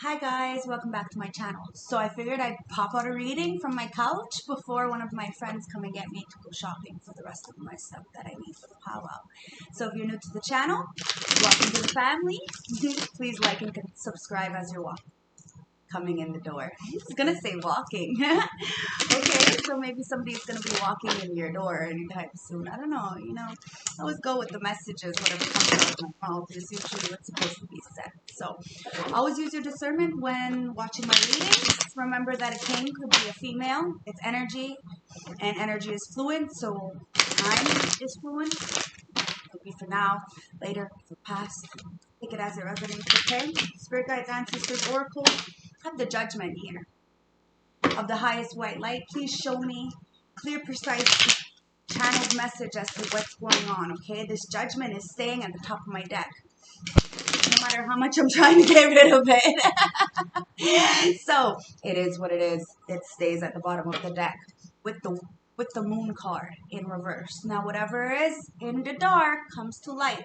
Hi guys, welcome back to my channel. So I figured I'd pop out a reading from my couch before one of my friends come and get me to go shopping for the rest of my stuff that I need for the powwow. So if you're new to the channel, welcome to the family. Please like and subscribe as you're coming in the door. I was gonna say walking. Okay, so maybe somebody's gonna be walking in your door anytime soon. I don't know, I always go with the messages, whatever comes out of my mouth is usually what's supposed to be said. So always use your discernment when watching my readings. Remember that a king could be a female. It's energy, and energy is fluid, so time is fluid. Could be for now, later, for past. Take it as it resonates, okay? Spirit guides, ancestors, oracle. I have the judgment here of the highest white light. Please show me clear, precise, channeled message as to what's going on, okay? This judgment is staying at the top of my deck, no matter how much I'm trying to get rid of it. So it is what it is. It stays at the bottom of the deck with the moon card in reverse. Now whatever is in the dark comes to light,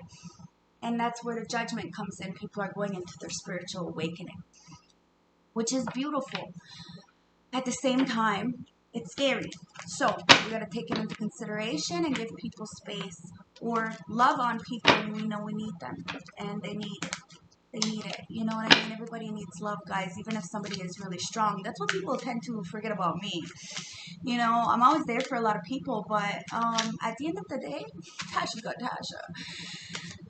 and that's where the judgment comes in. People are going into their spiritual awakening, which is beautiful. At the same time, it's scary. So we got to take it into consideration and give people space, or love on people when we know we need them, and they need it. They need it. You know what I mean? Everybody needs love, guys, even if somebody is really strong. That's what people tend to forget about me. You know, I'm always there for a lot of people, but at the end of the day, Tasha got Tasha.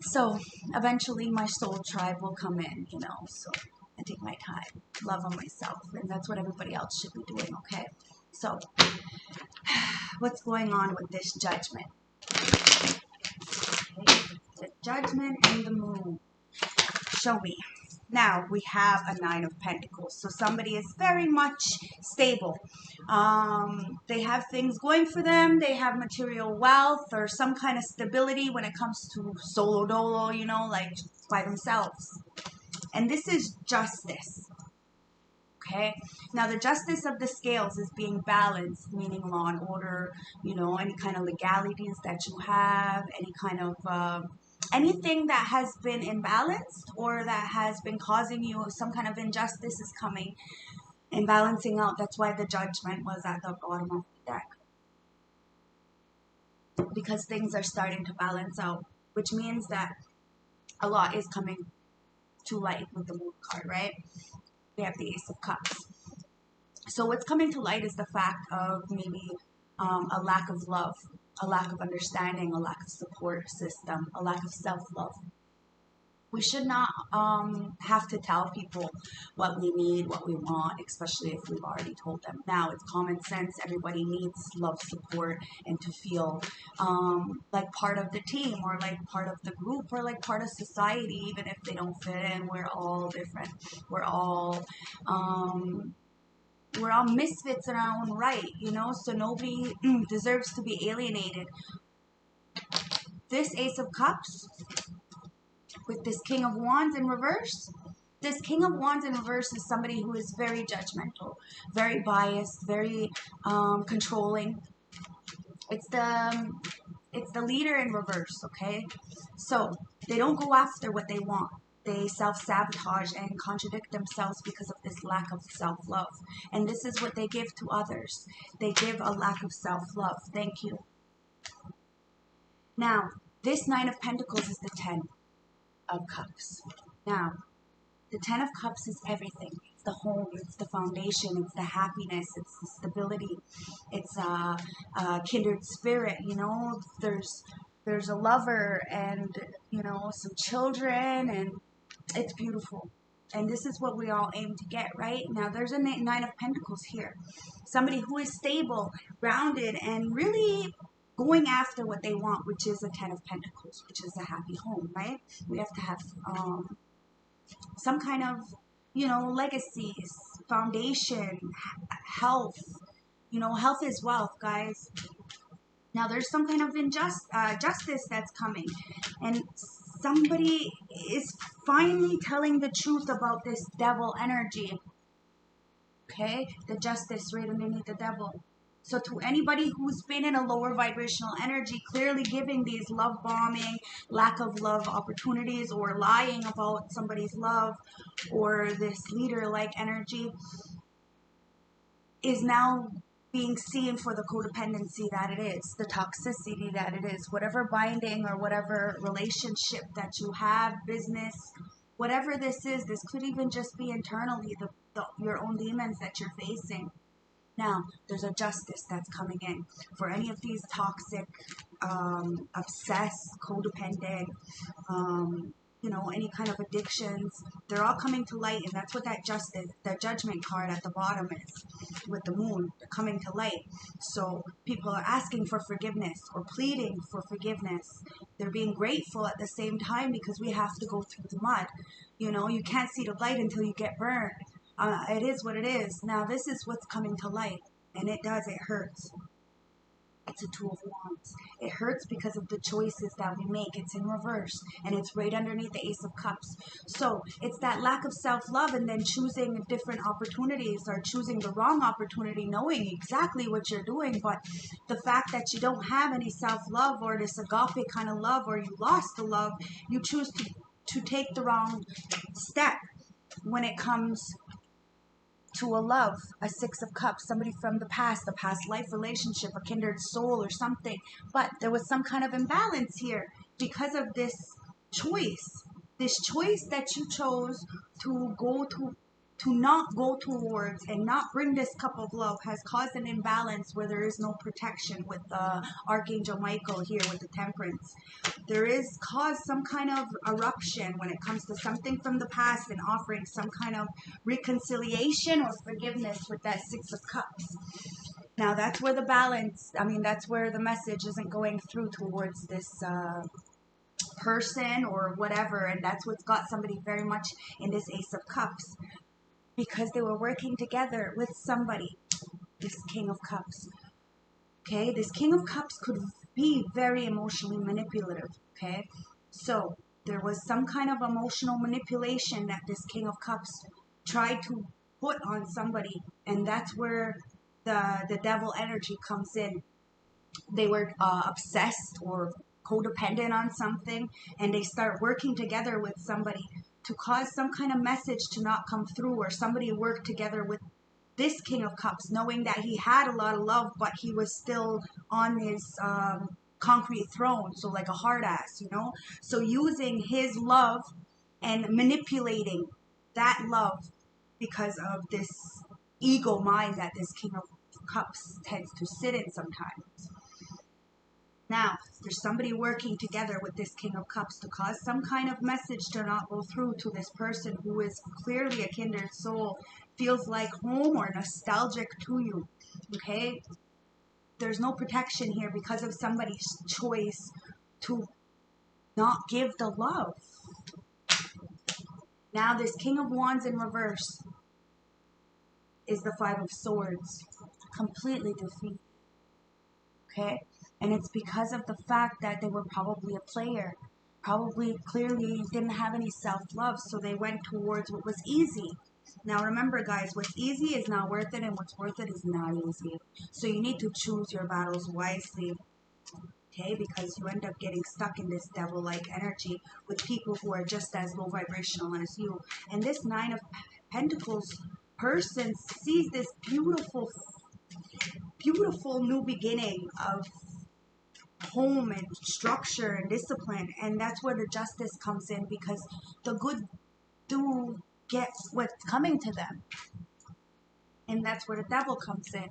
So eventually my soul tribe will come in, so I take my time, love on myself, and that's what everybody else should be doing, okay? So what's going on with this judgment? Okay, the judgment and the moon. Show me. Now we have a Nine of Pentacles. So somebody is very much stable. They have things going for them. They have material wealth or some kind of stability when it comes to solo dolo, like by themselves. And this is justice. Okay. Now the justice of the scales is being balanced, meaning law and order, any kind of legalities that you have, any kind of anything that has been imbalanced or that has been causing you some kind of injustice is coming and balancing out. That's why the judgment was at the bottom of the deck, because things are starting to balance out, which means that a lot is coming to light with the moon card, right? We have the Ace of Cups. So what's coming to light is the fact of maybe a lack of love, a lack of understanding, a lack of support system, a lack of self-love. We should not have to tell people what we need, what we want, especially if we've already told them. Now, it's common sense. Everybody needs love, support, and to feel like part of the team, or like part of the group, or like part of society, even if they don't fit in. We're all different. We're all misfits in our own right, so nobody deserves to be alienated. This Ace of Cups with this King of Wands in reverse. This King of Wands in reverse is somebody who is very judgmental, very biased, very controlling. It's the leader in reverse, okay? So they don't go after what they want. They self-sabotage and contradict themselves because of this lack of self-love. And this is what they give to others. They give a lack of self-love. Thank you. Now, this Nine of Pentacles is the Ten of Cups. Now, the Ten of Cups is everything. It's the home, it's the foundation, it's the happiness, it's the stability, it's a kindred spirit, there's a lover and, some children, and it's beautiful. And this is what we all aim to get, right? Now, there's a Nine of Pentacles here. Somebody who is stable, grounded, and really going after what they want, which is a Ten of Pentacles, which is a happy home, right? We have to have some kind of, legacies, foundation, health. Health is wealth, guys. Now, there's some kind of justice that's coming, and somebody is finally telling the truth about this devil energy. Okay, the justice right underneath the devil. So to anybody who's been in a lower vibrational energy, clearly giving these love bombing, lack of love opportunities, or lying about somebody's love, or this leader-like energy, is now being seen for the codependency that it is, the toxicity that it is, whatever binding or whatever relationship that you have, business, whatever this is. This could even just be internally your own demons that you're facing. Now, there's a justice that's coming in for any of these toxic, obsessed, codependent, any kind of addictions. They're all coming to light, and that's what that justice, that judgment card at the bottom is, with the moon. They're coming to light. So people are asking for forgiveness or pleading for forgiveness. They're being grateful at the same time, because we have to go through the mud. You can't see the light until you get burned. It is what it is. Now, this is what's coming to light, and it hurts. It's a Two of Wands. It hurts because of the choices that we make. It's in reverse, and it's right underneath the Ace of Cups. So it's that lack of self-love, and then choosing different opportunities, or choosing the wrong opportunity, knowing exactly what you're doing, but the fact that you don't have any self-love, or this agape kind of love, or you lost the love, you choose to take the wrong step when it comes to a love, a Six of Cups, somebody from the past, a past life relationship, a kindred soul or something. But there was some kind of imbalance here because of this choice that you chose to not go towards and not bring this cup of love, has caused an imbalance where there is no protection with Archangel Michael here with the Temperance. There is caused some kind of eruption when it comes to something from the past, and offering some kind of reconciliation or forgiveness with that Six of Cups. Now that's where the balance, that's where the message isn't going through towards this person or whatever, and that's what's got somebody very much in this Ace of Cups, because they were working together with somebody, this King of Cups. Okay, this King of Cups could be very emotionally manipulative. Okay, so there was some kind of emotional manipulation that this King of Cups tried to put on somebody, and that's where the devil energy comes in. They were obsessed or codependent on something, and they start working together with somebody to cause some kind of message to not come through, or somebody worked together with this King of Cups knowing that he had a lot of love, but he was still on his concrete throne, so like a hard ass, so using his love and manipulating that love because of this ego mind that this King of Cups tends to sit in sometimes. Now, there's somebody working together with this King of Cups to cause some kind of message to not go through to this person who is clearly a kindred soul, feels like home or nostalgic to you, okay? There's no protection here because of somebody's choice to not give the love. Now, this King of Wands in reverse is the Five of Swords, completely defeated, okay? And it's because of the fact that they were probably a player, probably clearly didn't have any self-love, so they went towards what was easy. Now remember, guys, what's easy is not worth it, and what's worth it is not easy. So you need to choose your battles wisely, okay? Because you end up getting stuck in this devil-like energy with people who are just as low vibrational as you. And this Nine of Pentacles person sees this beautiful, beautiful new beginning of home and structure and discipline, and that's where the justice comes in, because the good do get what's coming to them, and that's where the devil comes in.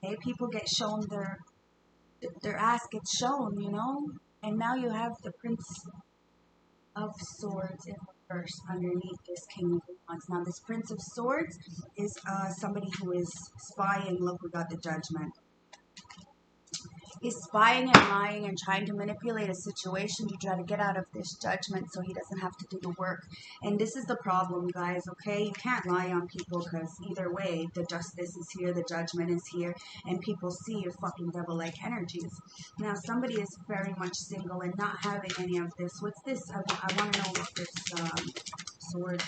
Okay, people get shown their ass gets shown, and now you have the Prince of Swords in reverse underneath this King of Wands. Now this Prince of Swords is somebody who is spying. Look, we got the Judgment. He's spying and lying and trying to manipulate a situation to try to get out of this judgment so he doesn't have to do the work. And this is the problem, guys, okay? You can't lie on people, because either way, the justice is here, the judgment is here, and people see your fucking devil-like energies. Now, somebody is very much single and not having any of this. What's this? I want to know what this swords.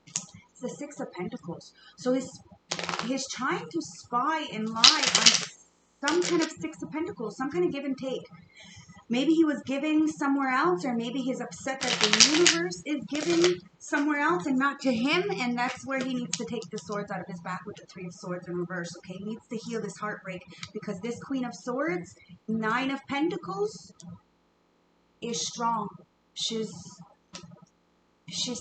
It's the Six of Pentacles. So he's he's trying to spy and lie on some kind of Six of Pentacles, some kind of give and take. Maybe he was giving somewhere else, or maybe he's upset that the universe is giving somewhere else and not to him, and that's where he needs to take the swords out of his back with the Three of Swords in reverse, okay? He needs to heal this heartbreak, because this Queen of Swords, Nine of Pentacles, is strong. She's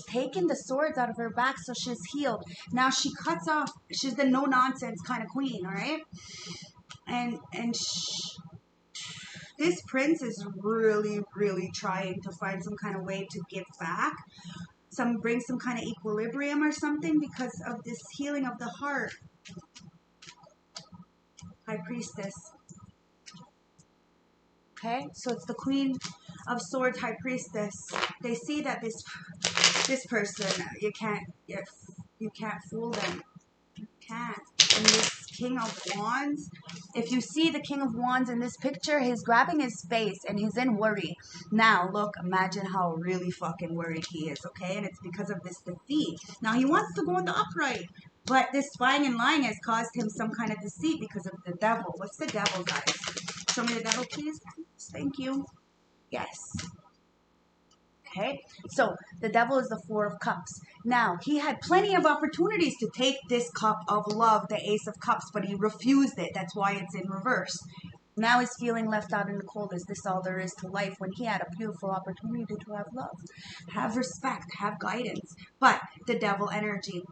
taken the swords out of her back, so she's healed. Now she cuts off, she's the no-nonsense kind of queen, all right? And this prince is really, really trying to find some kind of way to give back, bring some kind of equilibrium or something because of this healing of the heart. High Priestess. Okay, so it's the Queen of Swords, High Priestess. They see that this person, you can't fool them. You can't. And this King of Wands, if you see the King of Wands in this picture, he's grabbing his face and he's in worry. Now, look, imagine how really fucking worried he is, okay? And it's because of this defeat. Now, he wants to go in the upright, but this spying and lying has caused him some kind of deceit because of the devil. What's the devil, guys? Show me the devil, please. Thank you. Yes. Okay, so the devil is the Four of Cups. Now, he had plenty of opportunities to take this cup of love, the Ace of Cups, but he refused it. That's why it's in reverse. Now he's feeling left out in the cold. Is this all there is to life, when he had a beautiful opportunity to have love, have respect, have guidance? But the devil energy,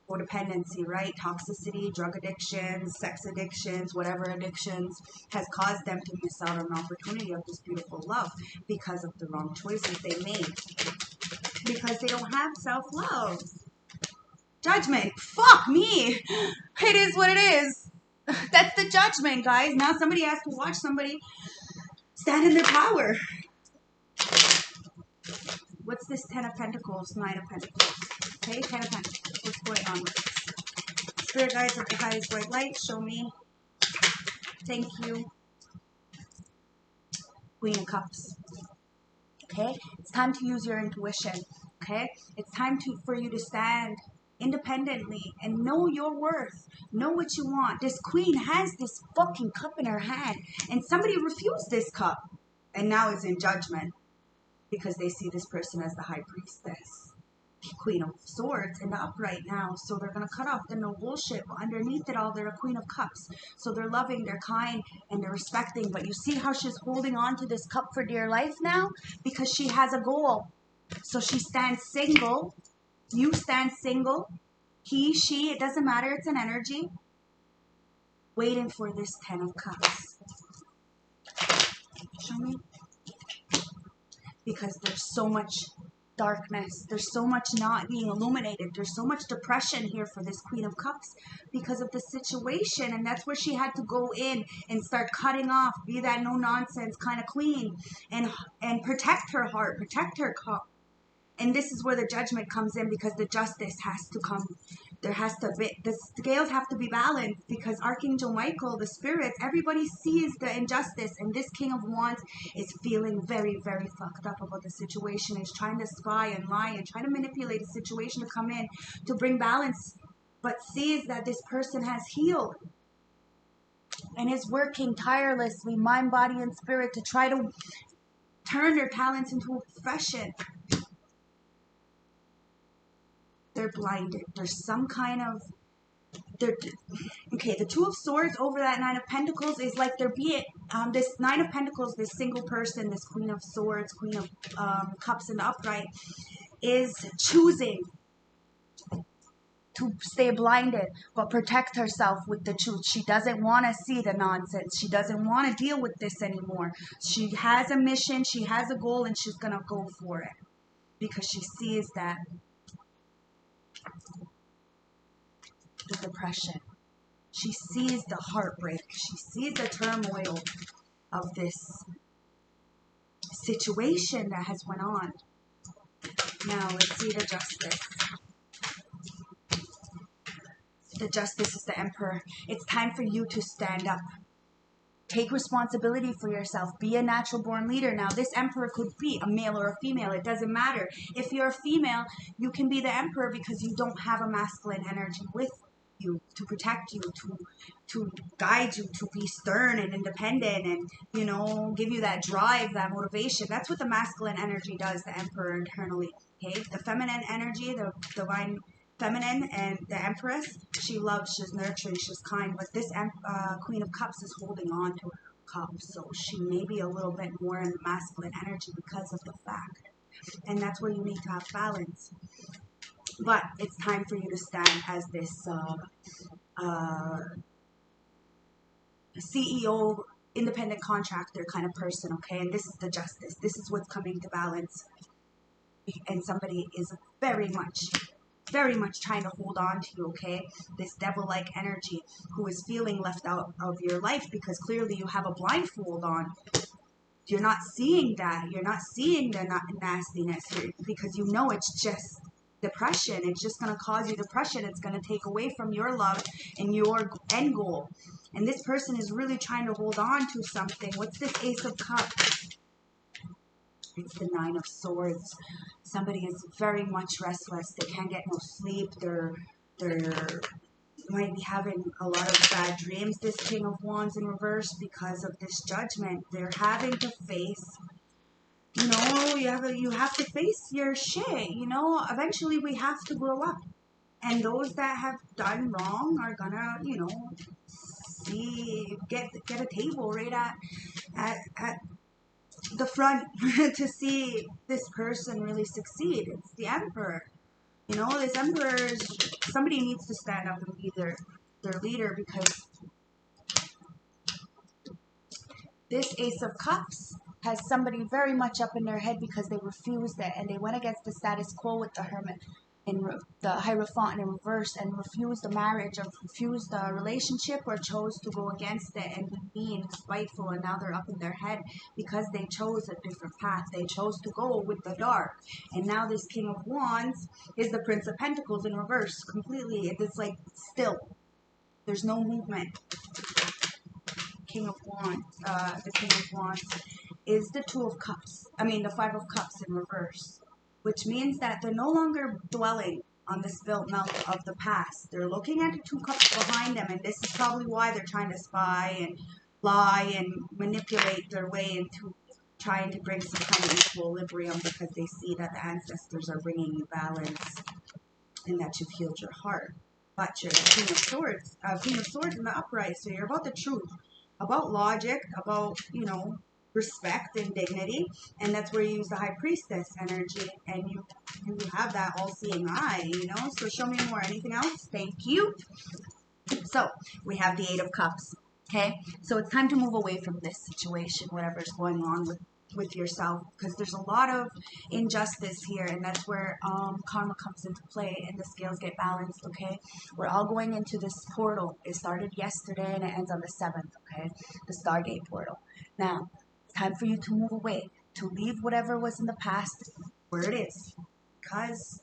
codependency, right? Toxicity, drug addictions, sex addictions, whatever addictions, has caused them to miss out on an opportunity of this beautiful love because of the wrong choices they made. Because they don't have self-love. Judgment. Fuck me. It is what it is. That's the judgment, guys. Now somebody has to watch somebody stand in their power. What's this 10 of Pentacles, 9 of Pentacles? Okay, 10 of Pentacles. What's going on with this? Spirit guides of the highest white light, show me. Thank you. Queen of Cups. Okay, it's time to use your intuition. Okay, it's time for you to stand independently and know your worth. Know what you want. This queen has this fucking cup in her hand, and somebody refused this cup, and now is in judgment because they see this person as the High Priestess, Queen of Swords in the upright now. So they're going to cut off the no bullshit, but underneath it all, they're a Queen of Cups. So they're loving, they're kind, and they're respecting. But you see how she's holding on to this cup for dear life now? Because she has a goal. So she stands single. You stand single. He, she, it doesn't matter. It's an energy. Waiting for this 10 of Cups. Show me. Because there's so much darkness. There's so much not being illuminated. There's so much depression here for this Queen of Cups because of the situation. And that's where she had to go in and start cutting off, be that no-nonsense kind of queen, and protect her heart, protect her cup. And this is where the judgment comes in, because the justice has to come. There has to be, the scales have to be balanced, because Archangel Michael, the spirits, everybody sees the injustice. And this King of Wands is feeling very, very fucked up about the situation. He's trying to spy and lie and try to manipulate the situation to come in to bring balance, but sees that this person has healed and is working tirelessly, mind, body, and spirit, to try to turn their talents into a profession. They're blinded. There's some kind of, okay, the Two of Swords over that Nine of Pentacles is like there be this Nine of Pentacles, this single person, this Queen of Swords, Queen of Cups in the upright, is choosing to stay blinded, but protect herself with the truth. She doesn't want to see the nonsense. She doesn't want to deal with this anymore. She has a mission, she has a goal, and she's going to go for it because she sees that the depression. She sees the heartbreak. She sees the turmoil of this situation that has went on. Now, let's see the Justice. The Justice is the Emperor. It's time for you to stand up. Take responsibility for yourself. Be a natural born leader. Now, this Emperor could be a male or a female. It doesn't matter. If you're a female, you can be the Emperor because you don't have a masculine energy with you, to protect you, to guide you, to be stern and independent, and you know, give you that drive, that motivation. That's what the masculine energy does, the Emperor internally. Okay, the feminine energy, the divine feminine, and the Empress, she loves, she's nurturing, she's kind. But this Queen of Cups is holding on to her cup, so she may be a little bit more in the masculine energy because of the fact. And that's where you need to have balance. But it's time for you to stand as this CEO, independent contractor kind of person, okay? And this is the justice. This is what's coming to balance. And somebody is very much trying to hold on to you, okay? This devil-like energy who is feeling left out of your life because clearly you have a blindfold on. You're not seeing that. You're not seeing the nastiness here because you know it's just depression. It's just going to cause you depression. It's going to take away from your love and your end goal. And this person is really trying to hold on to something. What's this Ace of Cups? It's the Nine of Swords. Somebody is very much restless. They can't get no sleep. They're might be having a lot of bad dreams, this King of Wands in reverse, because of this Judgment. They're having to face, you know, you have to face your shit, you know. Eventually we have to grow up. And those that have done wrong are gonna, you know, get a table right at the front to see this person really succeed. It's the Emperor. You know, this Emperor is, somebody needs to stand up and be their leader, because this Ace of Cups has somebody very much up in their head because they refused it and they went against the status quo with the Hermit in the Hierophant in reverse, and refused the marriage, or refused the relationship, or chose to go against it and be mean, spiteful, and now they're up in their head because they chose a different path. They chose to go with the dark. And now this King of Wands is the Prince of Pentacles in reverse completely. It's like still. There's no movement. King of Wands, the King of Wands is the the Five of Cups in reverse, which means that they're no longer dwelling on the spilt milk of the past. They're looking at the two cups behind them, and this is probably why they're trying to spy and lie and manipulate their way into trying to bring some kind of equilibrium, because they see that the ancestors are bringing you balance and that you've healed your heart. But you're the Queen of Swords in the upright, so you're about the truth, about logic, about, you know, respect and dignity, and that's where you use the High Priestess energy, and you have that all-seeing eye, you know. So show me more. Anything else? Thank you. So we have the Eight of Cups. Okay, so it's time to move away from this situation, whatever's going on with yourself, because there's a lot of injustice here, and that's where karma comes into play and the scales get balanced. Okay, we're all going into this portal. It started yesterday and it ends on the 7th. Okay, the Stargate portal. Now it's time for you to move away, to leave whatever was in the past where it is, because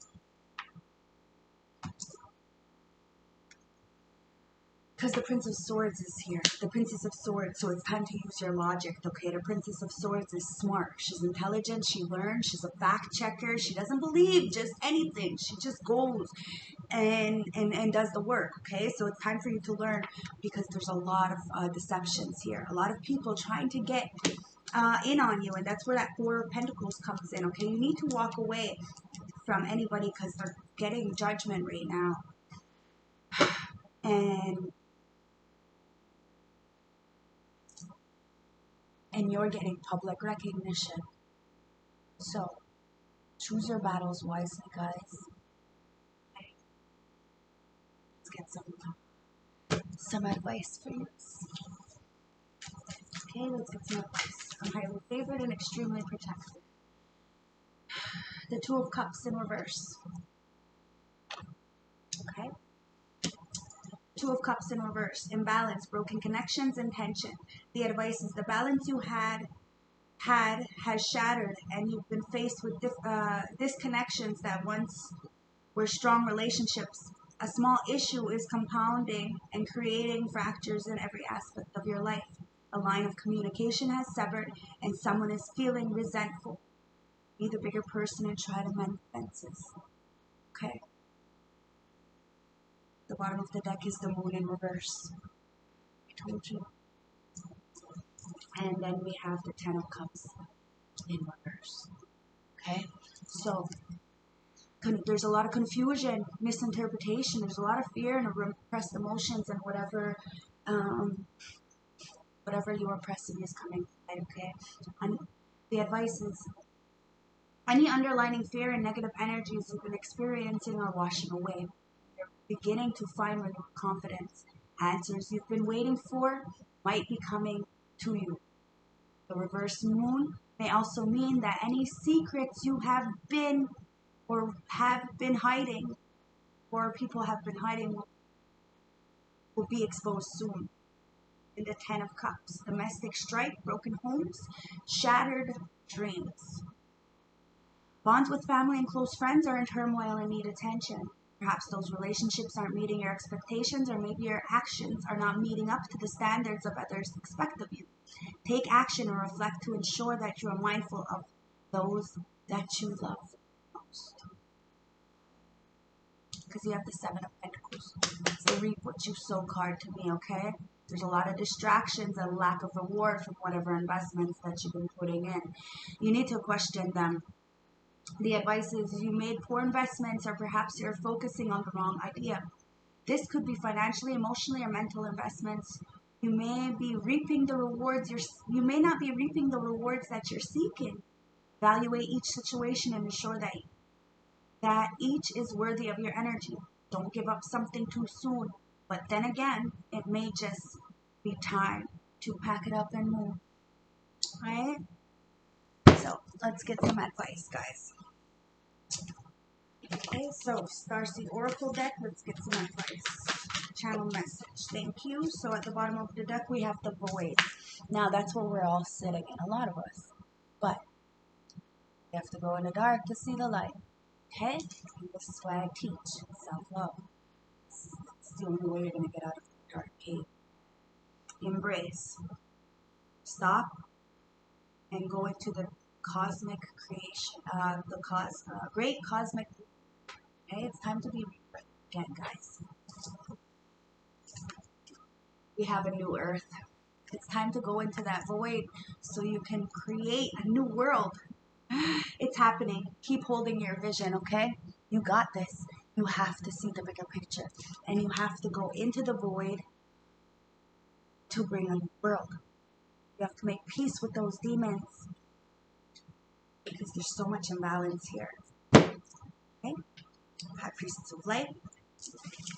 the Prince of Swords is here. The Princess of Swords, so it's time to use your logic, okay? The Princess of Swords is smart. She's intelligent. She learns. She's a fact checker. She doesn't believe just anything. She just goes and does the work, okay? So it's time for you to learn, because there's a lot of deceptions here. A lot of people trying to get in on you, and that's where that Four of Pentacles comes in, okay? You need to walk away from anybody because they're getting judgment right now. And you're getting public recognition. So choose your battles wisely, guys. Okay. Let's get some advice for you. Okay, let's get some advice. I'm highly favored and extremely protected. The Two of Cups in reverse. Okay. Two of Cups in reverse. Imbalance, broken connections, and tension. The advice is the balance you had has shattered, and you've been faced with disconnections that once were strong relationships. A small issue is compounding and creating fractures in every aspect of your life. A line of communication has severed, and someone is feeling resentful. Be the bigger person and try to mend fences. Okay. The bottom bottom of the deck is the moon in reverse. I told you. And then we have the 10 of Cups in reverse. Okay? So, there's a lot of confusion, misinterpretation. There's a lot of fear and repressed emotions, and whatever you are pressing is coming, okay? And the advice is, any underlying fear and negative energies you've been experiencing are washing away. You're beginning to find renewed confidence. Answers you've been waiting for might be coming to you. The reverse moon may also mean that any secrets you have been hiding, or people have been hiding, will be exposed soon. In the 10 of Cups, domestic strife, broken homes, shattered dreams. Bonds with family and close friends are in turmoil and need attention. Perhaps those relationships aren't meeting your expectations, or maybe your actions are not meeting up to the standards of others expect of you. Take action and reflect to ensure that you are mindful of those that you love most. Because you have the 7 of Pentacles. So reap what you sow card to me, okay? There's a lot of distractions and lack of reward from whatever investments that you've been putting in. You need to question them. The advice is you made poor investments, or perhaps you're focusing on the wrong idea. This could be financially, emotionally, or mental investments. You may be reaping the rewards. You may not be reaping the rewards that you're seeking. Evaluate each situation and ensure that each is worthy of your energy. Don't give up something too soon. But then again, it may just be time to pack it up and move. Right? So let's get some advice, guys. Okay, so Starseed Oracle deck, let's get some advice. Channel message. Thank you. So at the bottom of the deck, we have the void. Now that's where we're all sitting in, a lot of us. But you have to go in the dark to see the light. Okay? And this is why I teach self-love. It's the only way you're going to get out of the dark cave. Embrace. Stop and go into the cosmic creation, great cosmic. Okay, it's time to be rebirthed again, guys. We have a new earth. It's time to go into that void so you can create a new world. It's happening. Keep holding your vision, okay? You got this. You have to see the bigger picture. And you have to go into the void to bring a new world. You have to make peace with those demons, because there's so much imbalance here. Okay? High Priestess of Light.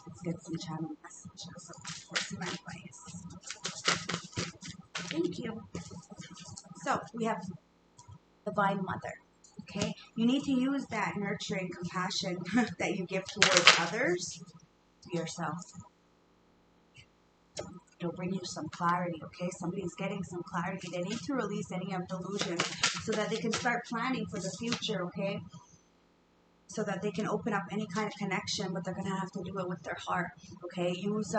Let's get some channel messages for some advice. Thank you. So we have Divine Mother. Okay? You need to use that nurturing compassion that you give towards others to yourself. It'll bring you some clarity, okay? Somebody's getting some clarity. They need to release any of delusion so that they can start planning for the future, okay? So that they can open up any kind of connection, but they're going to have to do it with their heart, okay? Use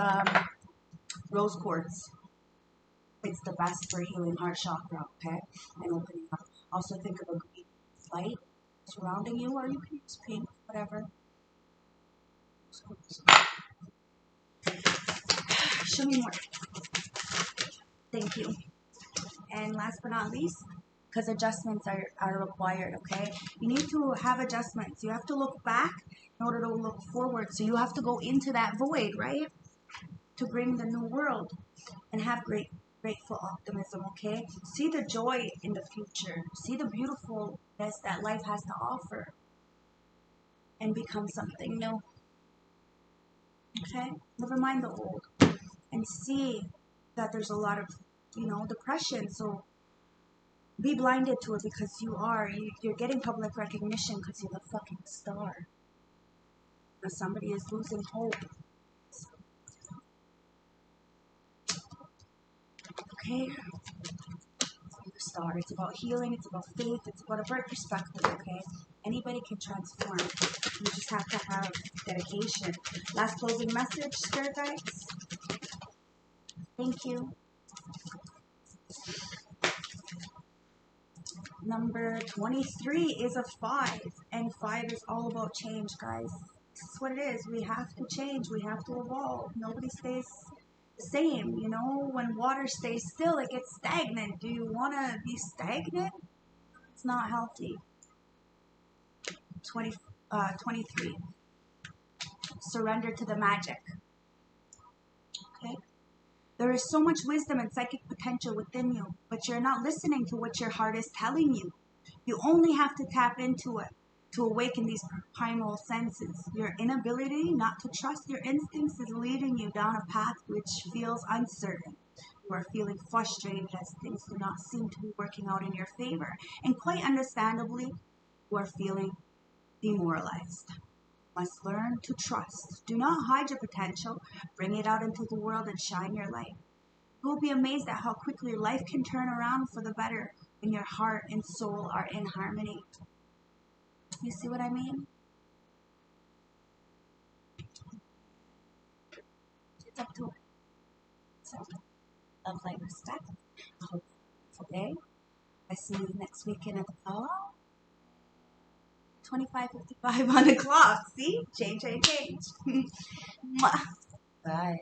rose quartz. It's the best for healing heart chakra, okay? And opening up. Also think of a green light surrounding you, or you can use pink, whatever. Show me more. Thank you. And last but not least, because adjustments are required, okay? You need to have adjustments. You have to look back in order to look forward. So you have to go into that void, right? To bring the new world and have grateful optimism, okay? See the joy in the future. See the beautifulness that life has to offer. And become something new. Okay? Never mind the old. And see that there's a lot of, depression. So be blinded to it, because you're getting public recognition because you're the fucking star. Or somebody is losing hope. Okay? The star. It's about healing. It's about faith. It's about a bright perspective, okay? Anybody can transform. You just have to have dedication. Last closing message, Spirit Guides. Thank you. Number 23 is a 5, and 5 is all about change, guys. That's what it is. We have to change. We have to evolve. Nobody stays the same. You know, when water stays still, it gets stagnant. Do you want to be stagnant? It's not healthy. 23. Surrender to the magic. Okay? There is so much wisdom and psychic potential within you, but you're not listening to what your heart is telling you. You only have to tap into it to awaken these primal senses. Your inability not to trust your instincts is leading you down a path which feels uncertain. You are feeling frustrated as things do not seem to be working out in your favor. And quite understandably, you are feeling demoralized. You must learn to trust. Do not hide your potential. Bring it out into the world and shine your light. You will be amazed at how quickly life can turn around for the better when your heart and soul are in harmony. You see what I mean? It's up to it. So, love, light, respect. I hope today. I see you next weekend at the powwow. 25:55 on the clock. See? Change. Mwah. Bye.